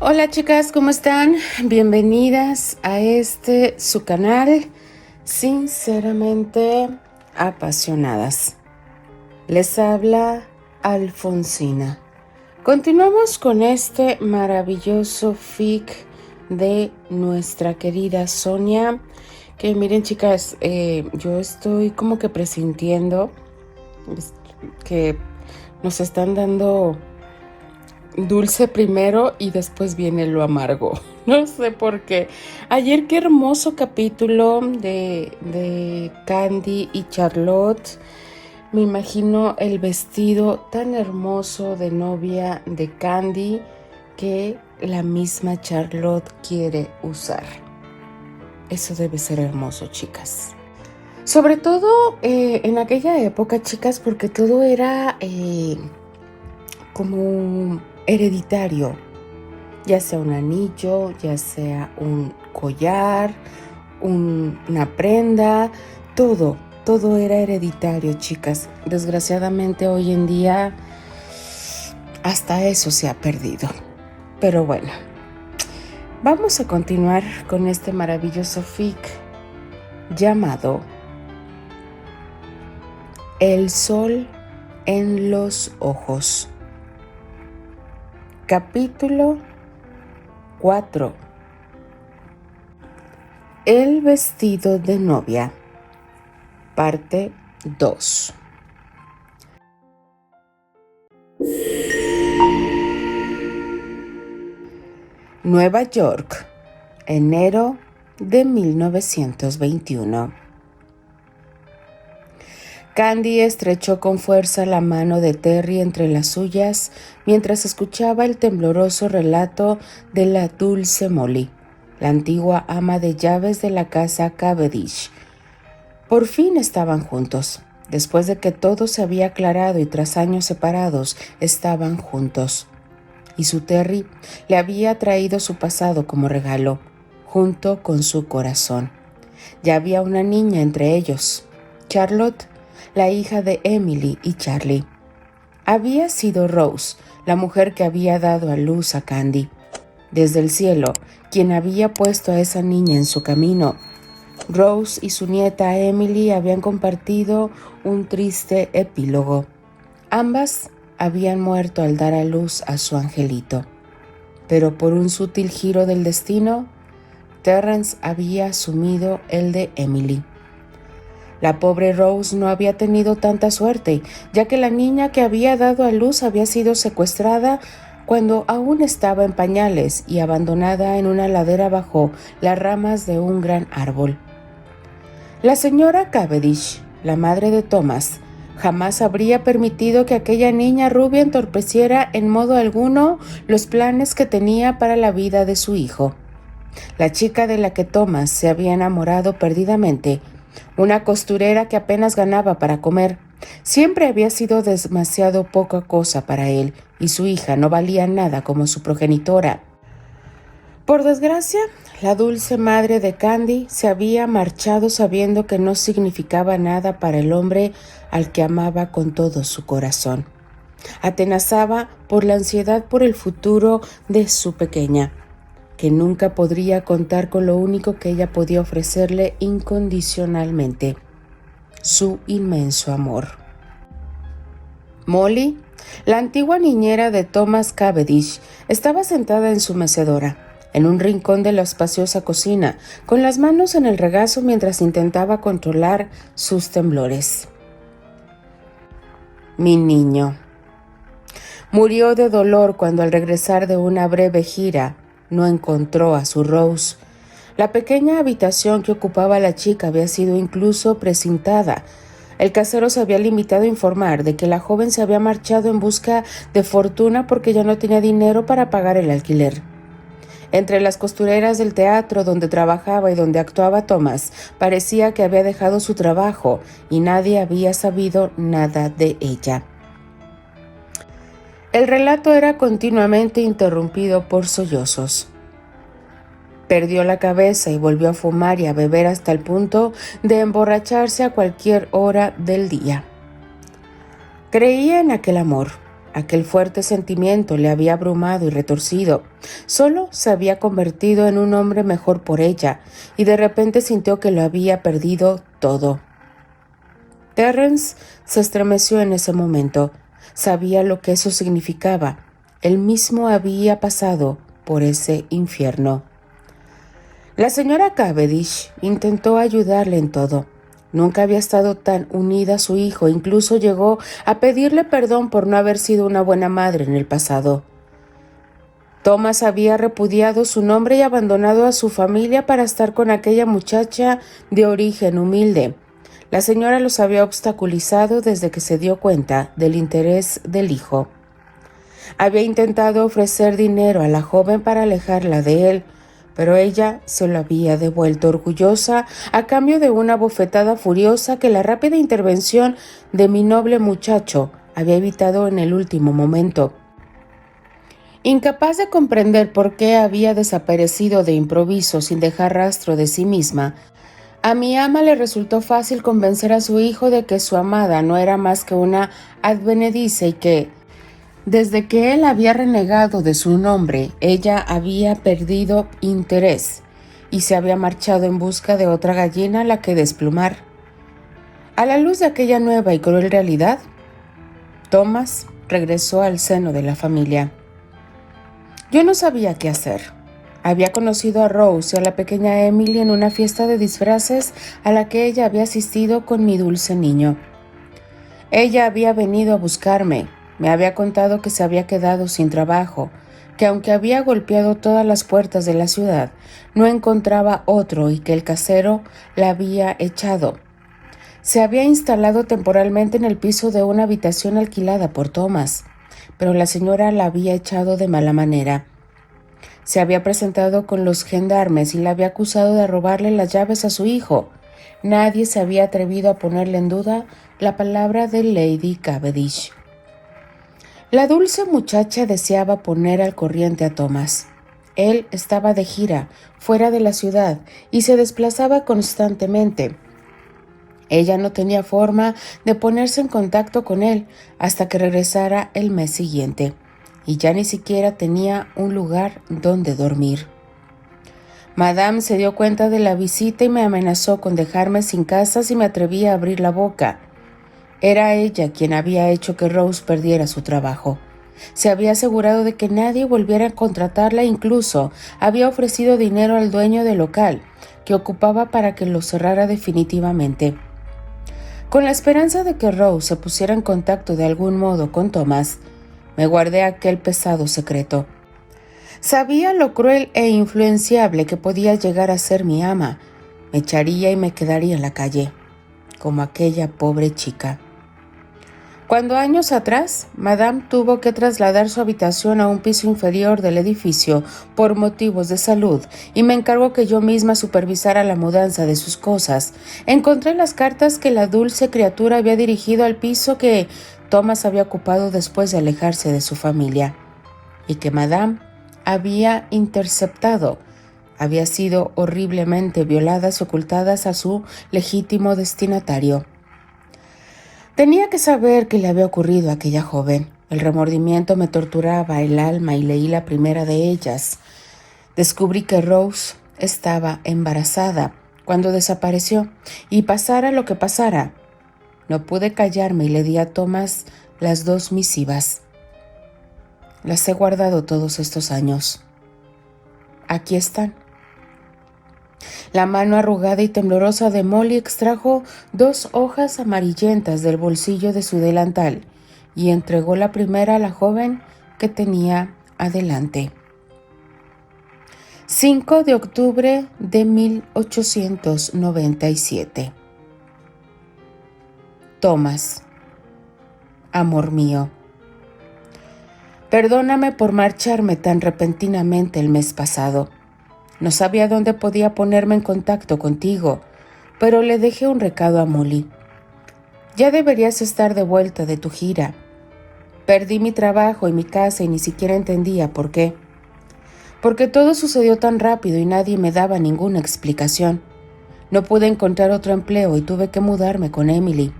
Hola chicas, ¿cómo están? Bienvenidas a su canal, sinceramente apasionadas. Les habla Alfonsina. Continuamos con este maravilloso fic de nuestra querida Sonia. Que miren chicas, yo estoy como que presintiendo que nos están dando dulce primero y después viene lo amargo. No sé por qué. Ayer qué hermoso capítulo de Candy y Charlotte. Me imagino el vestido tan hermoso de novia de Candy que la misma Charlotte quiere usar. Eso debe ser hermoso, chicas. Sobre todo en aquella época, chicas, porque todo era como hereditario, ya sea un anillo, ya sea un collar, una prenda, todo era hereditario, chicas. Desgraciadamente hoy en día hasta eso se ha perdido. Pero bueno, vamos a continuar con este maravilloso fic llamado El sol en los ojos. Capítulo 4. El vestido de novia. Parte 2. Nueva York, enero de 1921. Candy estrechó con fuerza la mano de Terry entre las suyas mientras escuchaba el tembloroso relato de la dulce Molly, la antigua ama de llaves de la casa Cavendish. Por fin estaban juntos. Después de que todo se había aclarado y tras años separados, estaban juntos. Y su Terry le había traído su pasado como regalo, junto con su corazón. Ya había una niña entre ellos, Charlotte, la hija de Emily y Charlie. Había sido Rose, la mujer que había dado a luz a Candy. Desde el cielo, quien había puesto a esa niña en su camino. Rose y su nieta Emily habían compartido un triste epílogo. Ambas habían muerto al dar a luz a su angelito. Pero por un sutil giro del destino, Terrence había asumido el de Emily. La pobre Rose no había tenido tanta suerte, ya que la niña que había dado a luz había sido secuestrada cuando aún estaba en pañales y abandonada en una ladera bajo las ramas de un gran árbol. La señora Cavendish, la madre de Thomas, jamás habría permitido que aquella niña rubia entorpeciera en modo alguno los planes que tenía para la vida de su hijo. La chica de la que Thomas se había enamorado perdidamente, una costurera que apenas ganaba para comer, siempre había sido demasiado poca cosa para él y su hija no valía nada como su progenitora. Por desgracia, la dulce madre de Candy se había marchado sabiendo que no significaba nada para el hombre al que amaba con todo su corazón. Atenazaba por la ansiedad por el futuro de su pequeña, que nunca podría contar con lo único que ella podía ofrecerle incondicionalmente, su inmenso amor. Molly, la antigua niñera de Thomas Cavendish, estaba sentada en su mecedora, en un rincón de la espaciosa cocina, con las manos en el regazo mientras intentaba controlar sus temblores. Mi niño. Murió de dolor cuando al regresar de una breve gira no encontró a su Rose. La pequeña habitación que ocupaba la chica había sido incluso precintada. El casero se había limitado a informar de que la joven se había marchado en busca de fortuna porque ya no tenía dinero para pagar el alquiler. Entre las costureras del teatro donde trabajaba y donde actuaba Thomas, parecía que había dejado su trabajo y nadie había sabido nada de ella. El relato era continuamente interrumpido por sollozos. Perdió la cabeza y volvió a fumar y a beber hasta el punto de emborracharse a cualquier hora del día. Creía en aquel amor, Aquel fuerte sentimiento le había abrumado y retorcido. Solo se había convertido en un hombre mejor por ella, y de repente sintió que lo había perdido todo. Terrence se estremeció en ese momento. Sabía lo que eso significaba. Él mismo había pasado por ese infierno. La señora Cavendish intentó ayudarle en todo. Nunca había estado tan unida a su hijo, incluso llegó a pedirle perdón por no haber sido una buena madre en el pasado. Thomas había repudiado su nombre y abandonado a su familia para estar con aquella muchacha de origen humilde. La señora los había obstaculizado desde que se dio cuenta del interés del hijo. Había intentado ofrecer dinero a la joven para alejarla de él, pero ella se lo había devuelto orgullosa a cambio de una bofetada furiosa que la rápida intervención de mi noble muchacho había evitado en el último momento. Incapaz de comprender por qué había desaparecido de improviso sin dejar rastro de sí misma, a mi ama le resultó fácil convencer a su hijo de que su amada no era más que una advenediza y que, desde que él había renegado de su nombre, ella había perdido interés y se había marchado en busca de otra gallina a la que desplumar. A la luz de aquella nueva y cruel realidad, Thomas regresó al seno de la familia. Yo no sabía qué hacer. Había conocido a Rose y a la pequeña Emily en una fiesta de disfraces a la que ella había asistido con mi dulce niño. Ella había venido a buscarme. Me había contado que se había quedado sin trabajo, que aunque había golpeado todas las puertas de la ciudad, no encontraba otro y que el casero la había echado. Se había instalado temporalmente en el piso de una habitación alquilada por Thomas, pero la señora la había echado de mala manera. Se había presentado con los gendarmes y la había acusado de robarle las llaves a su hijo. Nadie se había atrevido a ponerle en duda la palabra de Lady Cavendish. La dulce muchacha deseaba poner al corriente a Thomas. Él estaba de gira, fuera de la ciudad, y se desplazaba constantemente. Ella no tenía forma de ponerse en contacto con él hasta que regresara el mes siguiente, y ya ni siquiera tenía un lugar donde dormir. Madame se dio cuenta de la visita y me amenazó con dejarme sin casa si me atrevía a abrir la boca. Era ella quien había hecho que Rose perdiera su trabajo. Se había asegurado de que nadie volviera a contratarla, incluso había ofrecido dinero al dueño del local, que ocupaba para que lo cerrara definitivamente. Con la esperanza de que Rose se pusiera en contacto de algún modo con Thomas, me guardé aquel pesado secreto. Sabía lo cruel e influenciable que podía llegar a ser mi ama. Me echaría y me quedaría en la calle, como aquella pobre chica. Cuando años atrás, Madame tuvo que trasladar su habitación a un piso inferior del edificio por motivos de salud y me encargó que yo misma supervisara la mudanza de sus cosas, encontré las cartas que la dulce criatura había dirigido al piso que Thomas había ocupado después de alejarse de su familia y que Madame había interceptado. Había sido horriblemente violadas y ocultadas a su legítimo destinatario. Tenía que saber qué le había ocurrido a aquella joven. El remordimiento me torturaba el alma y leí la primera de ellas. Descubrí que Rose estaba embarazada cuando desapareció, y pasara lo que pasara, no pude callarme y le di a Thomas las 2 misivas. Las he guardado todos estos años. Aquí están. La mano arrugada y temblorosa de Molly extrajo 2 hojas amarillentas del bolsillo de su delantal y entregó la primera a la joven que tenía adelante. 5 de octubre de 1897. Thomas, amor mío. Perdóname por marcharme tan repentinamente el mes pasado. No sabía dónde podía ponerme en contacto contigo, pero le dejé un recado a Molly. Ya deberías estar de vuelta de tu gira. Perdí mi trabajo y mi casa y ni siquiera entendía por qué. Porque todo sucedió tan rápido y nadie me daba ninguna explicación. No pude encontrar otro empleo y tuve que mudarme con Emily.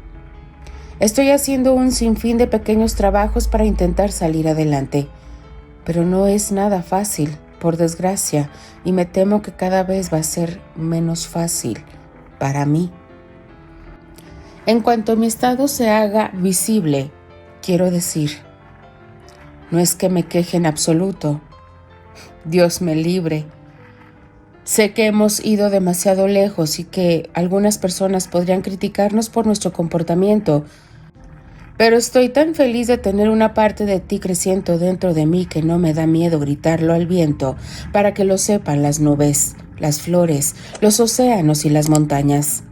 Estoy haciendo un sinfín de pequeños trabajos para intentar salir adelante, pero no es nada fácil, por desgracia, y me temo que cada vez va a ser menos fácil para mí. En cuanto mi estado se haga visible, quiero decir, no es que me queje en absoluto. Dios me libre. Sé que hemos ido demasiado lejos y que algunas personas podrían criticarnos por nuestro comportamiento, pero estoy tan feliz de tener una parte de ti creciendo dentro de mí que no me da miedo gritarlo al viento para que lo sepan las nubes, las flores, los océanos y las montañas.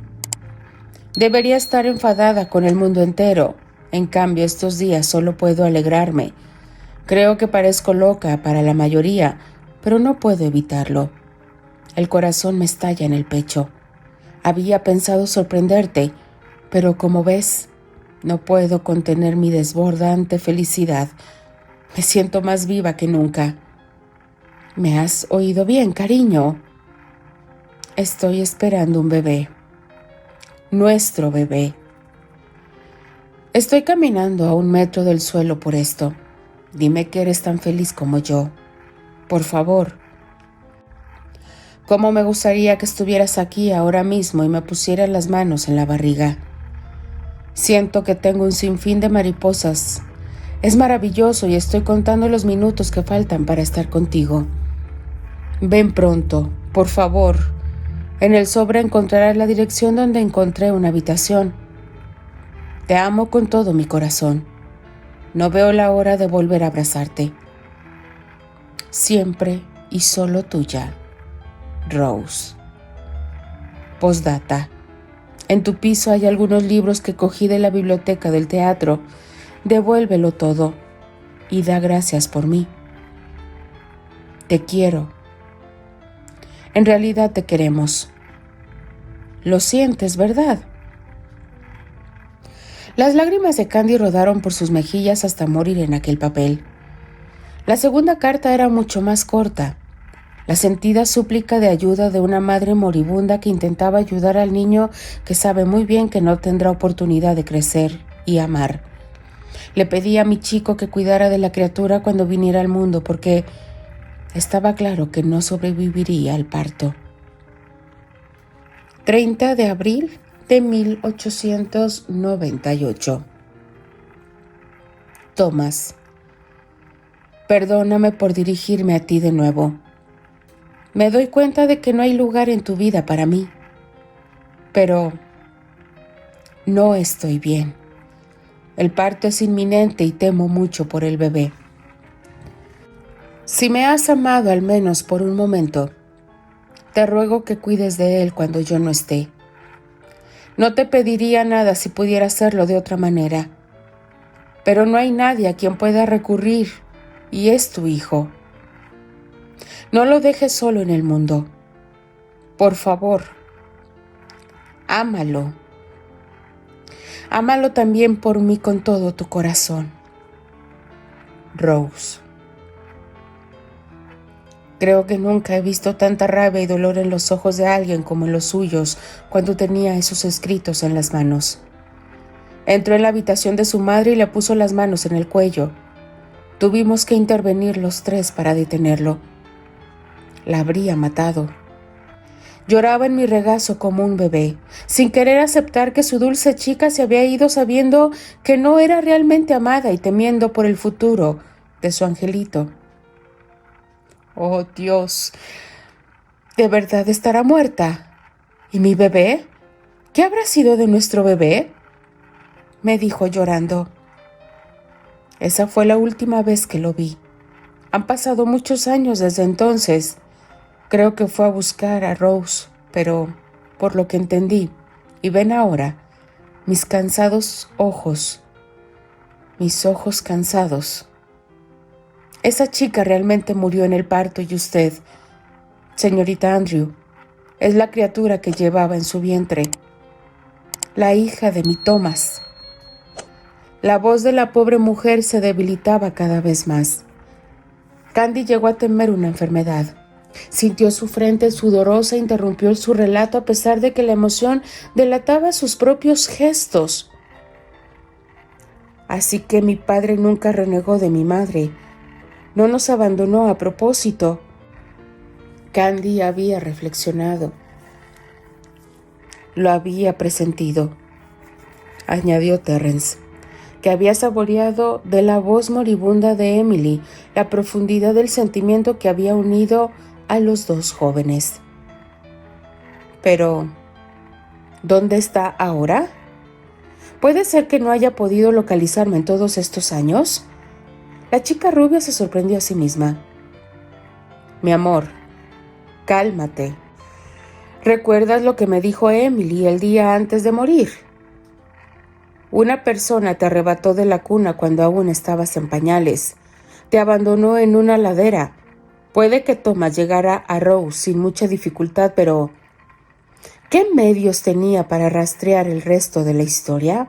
Debería estar enfadada con el mundo entero. En cambio, estos días solo puedo alegrarme. Creo que parezco loca para la mayoría, pero no puedo evitarlo. El corazón me estalla en el pecho. Había pensado sorprenderte, pero como ves, no puedo contener mi desbordante felicidad. Me siento más viva que nunca. ¿Me has oído bien, cariño? Estoy esperando un bebé. Nuestro bebé. Estoy caminando a 1 metro del suelo por esto. Dime que eres tan feliz como yo. Por favor. Cómo me gustaría que estuvieras aquí ahora mismo y me pusieras las manos en la barriga. Siento que tengo un sinfín de mariposas. Es maravilloso y estoy contando los minutos que faltan para estar contigo. Ven pronto, por favor. En el sobre encontrarás la dirección donde encontré una habitación. Te amo con todo mi corazón. No veo la hora de volver a abrazarte. Siempre y solo tuya, Rose. Postdata. En tu piso hay algunos libros que cogí de la biblioteca del teatro. Devuélvelo todo y da gracias por mí. Te quiero. En realidad te queremos. Lo sientes, ¿verdad? Las lágrimas de Candy rodaron por sus mejillas hasta morir en aquel papel. La segunda carta era mucho más corta. La sentida súplica de ayuda de una madre moribunda que intentaba ayudar al niño que sabe muy bien que no tendrá oportunidad de crecer y amar. Le pedí a mi chico que cuidara de la criatura cuando viniera al mundo porque estaba claro que no sobreviviría al parto. 30 de abril de 1898. Thomas, perdóname por dirigirme a ti de nuevo. Me doy cuenta de que no hay lugar en tu vida para mí, pero no estoy bien. El parto es inminente y temo mucho por el bebé. Si me has amado al menos por un momento, te ruego que cuides de él cuando yo no esté. No te pediría nada si pudiera hacerlo de otra manera, pero no hay nadie a quien pueda recurrir y es tu hijo. No lo dejes solo en el mundo. Por favor, ámalo. Ámalo también por mí con todo tu corazón. Rose. Creo que nunca he visto tanta rabia y dolor en los ojos de alguien como en los suyos cuando tenía esos escritos en las manos. Entró en la habitación de su madre y le puso las manos en el cuello. Tuvimos que intervenir los tres para detenerlo. La habría matado. Lloraba en mi regazo como un bebé, sin querer aceptar que su dulce chica se había ido sabiendo que no era realmente amada y temiendo por el futuro de su angelito. Oh, Dios, ¿de verdad estará muerta? ¿Y mi bebé? ¿Qué habrá sido de nuestro bebé?, me dijo llorando. Esa fue la última vez que lo vi. Han pasado muchos años desde entonces. Creo que fue a buscar a Rose, pero por lo que entendí, y ven ahora, mis ojos cansados. Esa chica realmente murió en el parto y usted, señorita Andrew, es la criatura que llevaba en su vientre, la hija de mi Thomas. La voz de la pobre mujer se debilitaba cada vez más. Candy llegó a temer una enfermedad. Sintió su frente sudorosa e interrumpió su relato a pesar de que la emoción delataba sus propios gestos. Así que mi padre nunca renegó de mi madre. No nos abandonó a propósito. Candy había reflexionado. Lo había presentido, añadió Terrence, que había saboreado de la voz moribunda de Emily la profundidad del sentimiento que había unido a los dos jóvenes. Pero, ¿dónde está ahora? ¿Puede ser que no haya podido localizarme en todos estos años? La chica rubia se sorprendió a sí misma. Mi amor, cálmate. ¿Recuerdas lo que me dijo Emily el día antes de morir? Una persona te arrebató de la cuna cuando aún estabas en pañales. Te abandonó en una ladera. Puede que Thomas llegara a Rose sin mucha dificultad, pero ¿qué medios tenía para rastrear el resto de la historia?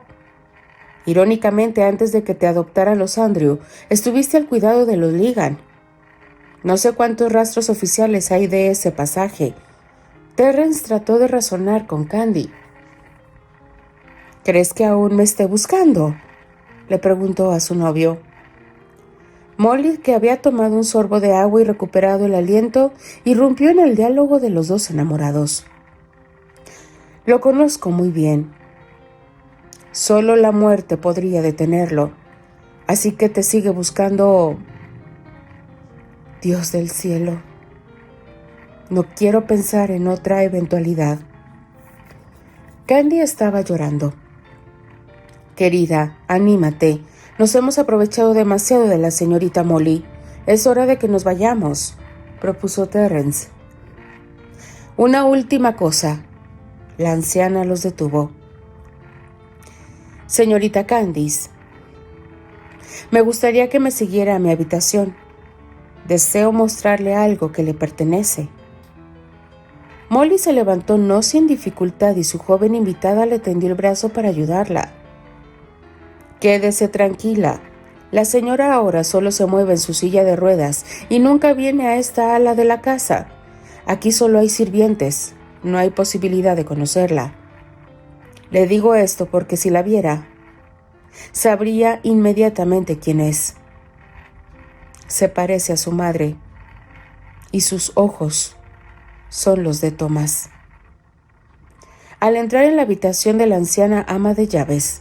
Irónicamente, antes de que te adoptara los Andrew, estuviste al cuidado de los Ligan. No sé cuántos rastros oficiales hay de ese pasaje. Terrence trató de razonar con Candy. ¿Crees que aún me esté buscando?, le preguntó a su novio. Molly, que había tomado un sorbo de agua y recuperado el aliento, irrumpió en el diálogo de los dos enamorados. Lo conozco muy bien. Solo la muerte podría detenerlo. Así que te sigue buscando. Dios del cielo. No quiero pensar en otra eventualidad. Candy estaba llorando. Querida, anímate. Nos hemos aprovechado demasiado de la señorita Molly. Es hora de que nos vayamos, propuso Terrence. Una última cosa. La anciana los detuvo. Señorita Candice, me gustaría que me siguiera a mi habitación. Deseo mostrarle algo que le pertenece. Molly se levantó no sin dificultad y su joven invitada le tendió el brazo para ayudarla. Quédese tranquila. La señora ahora solo se mueve en su silla de ruedas y nunca viene a esta ala de la casa. Aquí solo hay sirvientes. No hay posibilidad de conocerla. Le digo esto porque si la viera, sabría inmediatamente quién es. Se parece a su madre y sus ojos son los de Tomás. Al entrar en la habitación de la anciana ama de llaves,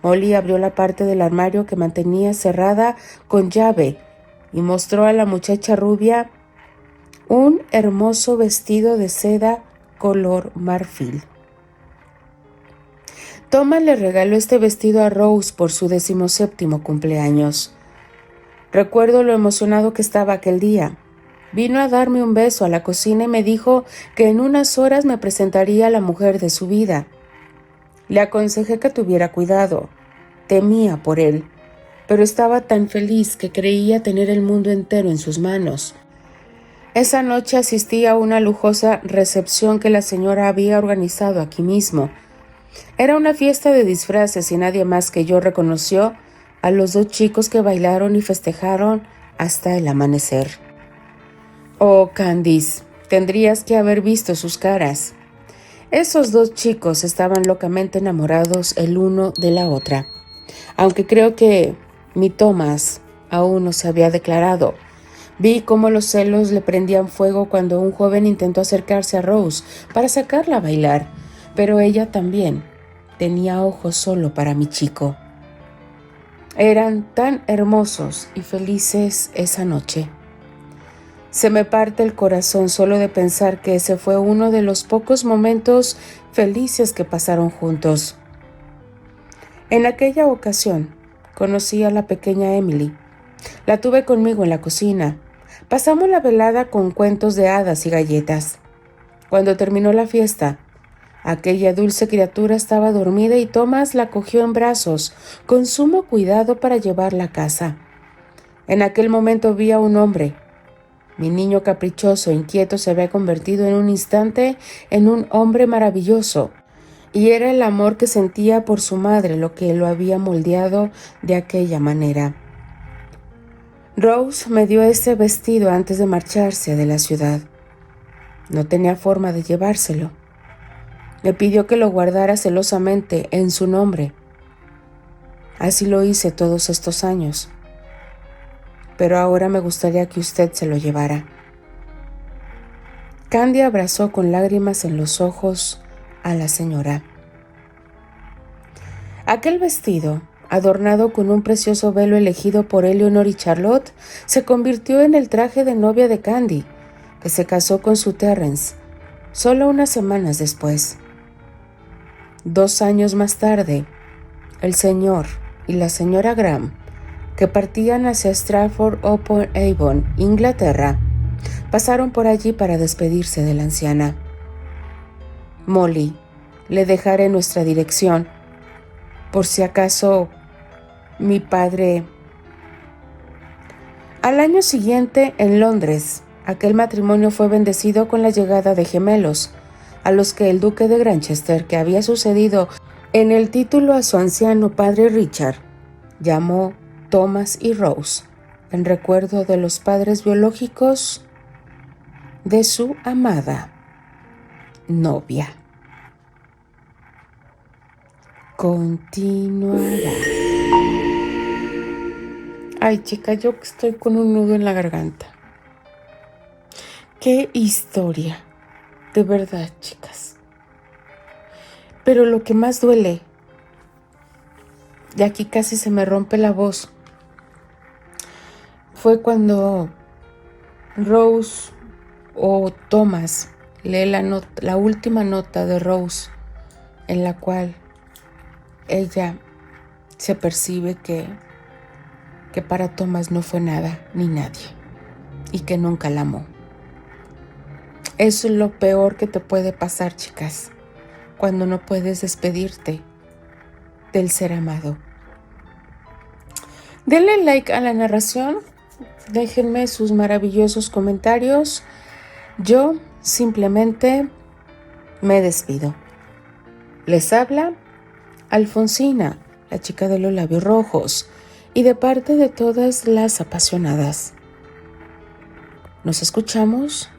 Molly abrió la parte del armario que mantenía cerrada con llave y mostró a la muchacha rubia un hermoso vestido de seda color marfil. Thomas le regaló este vestido a Rose por su 17º cumpleaños. Recuerdo lo emocionado que estaba aquel día. Vino a darme un beso a la cocina y me dijo que en unas horas me presentaría a la mujer de su vida. Le aconsejé que tuviera cuidado. Temía por él, pero estaba tan feliz que creía tener el mundo entero en sus manos. Esa noche asistí a una lujosa recepción que la señora había organizado aquí mismo. Era una fiesta de disfraces y nadie más que yo reconoció a los dos chicos que bailaron y festejaron hasta el amanecer. Oh, Candice, tendrías que haber visto sus caras. Esos dos chicos estaban locamente enamorados el uno de la otra, aunque creo que mi Thomas aún no se había declarado. Vi cómo los celos le prendían fuego cuando un joven intentó acercarse a Rose para sacarla a bailar, pero ella también tenía ojos solo para mi chico. Eran tan hermosos y felices esa noche. Se me parte el corazón solo de pensar que ese fue uno de los pocos momentos felices que pasaron juntos. En aquella ocasión, conocí a la pequeña Emily. La tuve conmigo en la cocina. Pasamos la velada con cuentos de hadas y galletas. Cuando terminó la fiesta, aquella dulce criatura estaba dormida y Thomas la cogió en brazos con sumo cuidado para llevarla a casa. En aquel momento vi a un hombre. Mi niño caprichoso e inquieto se había convertido en un instante en un hombre maravilloso, y era el amor que sentía por su madre lo que lo había moldeado de aquella manera. Rose me dio ese vestido antes de marcharse de la ciudad. No tenía forma de llevárselo. Me pidió que lo guardara celosamente en su nombre. Así lo hice todos estos años. Pero ahora me gustaría que usted se lo llevara. Candy abrazó con lágrimas en los ojos a la señora. Aquel vestido, adornado con un precioso velo elegido por Eleanor y Charlotte, se convirtió en el traje de novia de Candy, que se casó con su Terrence, solo unas semanas después. 2 años más tarde, el señor y la señora Graham, que partían hacia Stratford-upon-Avon, Inglaterra, pasaron por allí para despedirse de la anciana. Molly, le dejaré nuestra dirección, por si acaso mi padre... Al año siguiente, en Londres, aquel matrimonio fue bendecido con la llegada de gemelos, a los que el duque de Granchester, que había sucedido en el título a su anciano padre Richard, llamó Thomas y Rose, en recuerdo de los padres biológicos de su amada novia. Continuará. Ay, chica, yo que estoy con un nudo en la garganta. ¡Qué historia! De verdad, chicas. Pero lo que más duele, y aquí casi se me rompe la voz, fue cuando Rose o Thomas lee la última nota de Rose, en la cual ella se percibe que para Thomas no fue nada ni nadie y que nunca la amó. Eso es lo peor que te puede pasar, chicas, cuando no puedes despedirte del ser amado. Denle like a la narración, déjenme sus maravillosos comentarios. Yo simplemente me despido. Les habla Alfonsina, la chica de los labios rojos, y de parte de todas las apasionadas. Nos escuchamos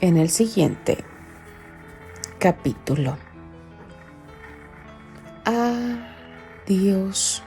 en el siguiente capítulo. Adiós.